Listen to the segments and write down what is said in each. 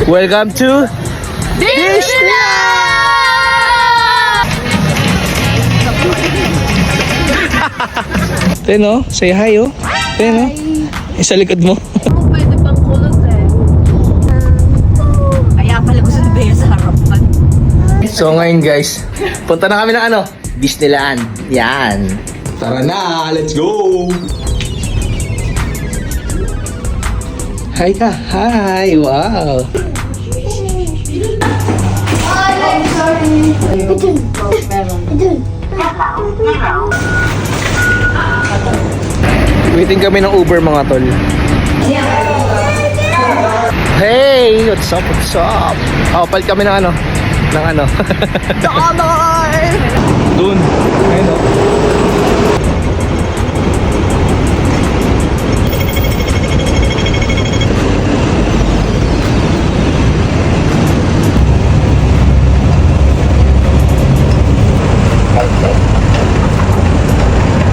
Welcome to Ten, oh, say hi, oh. Ten, oh. Sa likod mo. Pwede pang kulot eh. Kaya pala gusto na ba sa harapan? So ngayon guys, punta na kami ng ano? Disneyland. Yan. Tara na, let's go! Hi ka. Hi, wow. Waiting kami ng Uber mga tol. Hey, what's up, what's up? Oh, palit kami ng ano? Ng ano? Doon. Ayun o.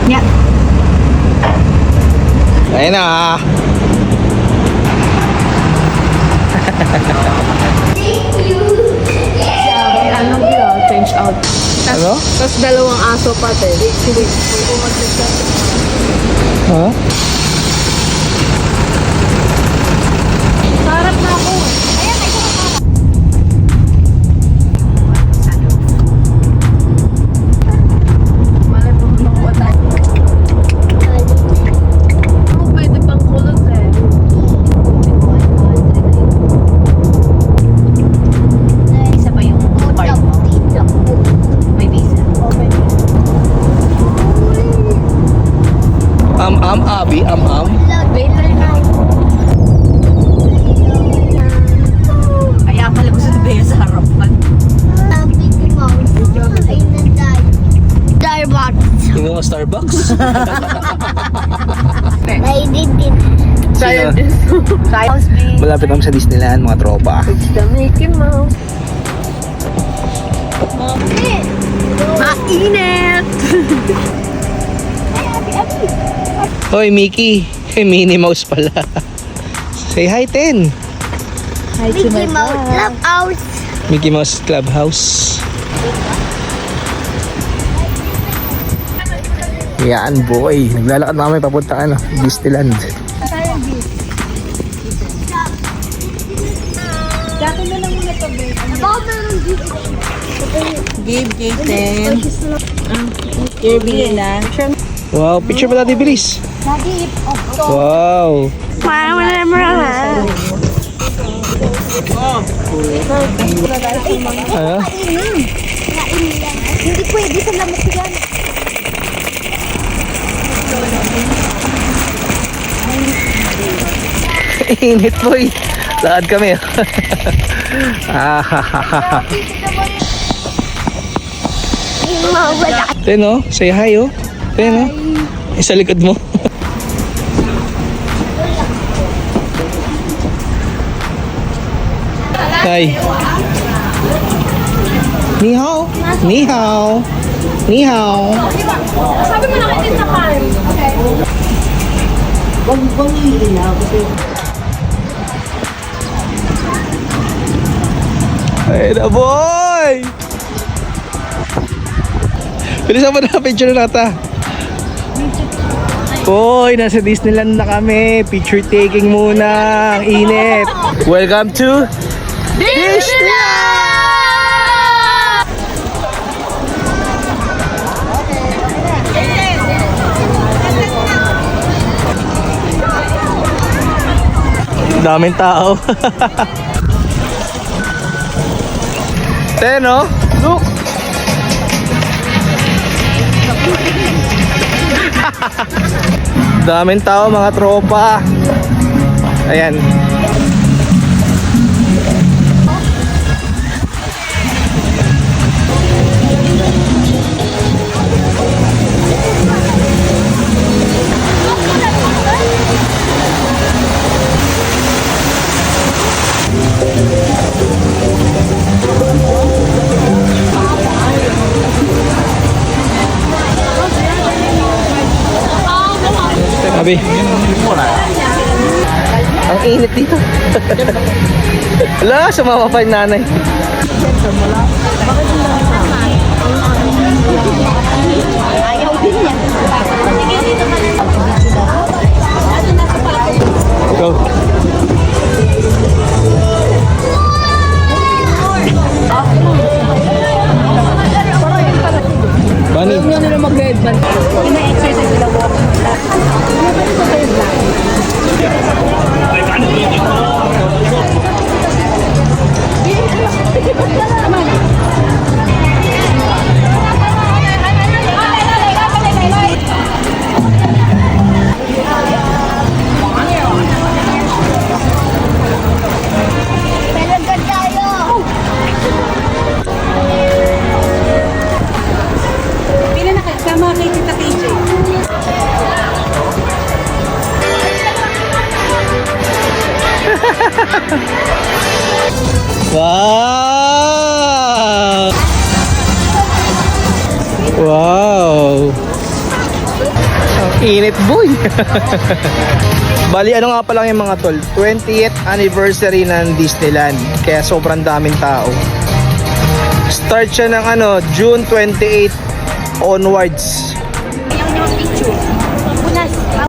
Yeah. Ayun na. Ano yun? Change out. Ano? Tapos dalawang aso pati. Sige. Ha? Sarap na ako. Pwede pang kulot eh. Isa pa yung card mo. May visa. Abi, Later na. Kaya pala gusto na ba sa harapan? Tingnan mo Starbucks. Scientist. Malapit naman sa Disneyland mga tropa. It's the Mickey Mouse. Mainit! Hoy, Mickey. Minnie Mouse pala. Say hi, Ten. Mickey Mouse Love House. Mickey Mouse Clubhouse. Yan, boy. Naglalakad na kami papunta ano, Disneyland. Dati na lang muna to, babe. Give, Ten. Kirby na. Wow, picture pa natin, bilis. Daddy, Wow. Ano? hindi pwede sa lamok yan. Init, boy. Lakad kami. Ten, oh. Say hi, oh. Ten, oh. Sa likod mo. Hi. Ni hao. Ni hao. Ni hao. Sabi mo nakitin sa car. Okay. Huwag ilaw kasi... Ay na, boy! Bilisan mo na, picture na nata. Boy, nasa Disneyland na kami. Picture taking muna. Ang init. Welcome to Disneyland! Daming tao. Ten, oh. Look. Daming tao mga tropa. Ayan. Sabi. Ang init dito. Wala, sumama pa yung nanay. Ayaw din niya. Sige, dito ka na. Go. Bunny. Huwag nila mag-headband. Yung may exercise sila walking. Talaga tayo. Pila na kayo? Sama kay Tita KJ. Wow! Wow! Ang init, boy! Bali, ano nga pa lang yung mga tol? 20th anniversary ng Disneyland. Kaya sobrang daming tao. Start siya ng June 28 onwards. Yung picture. Unas.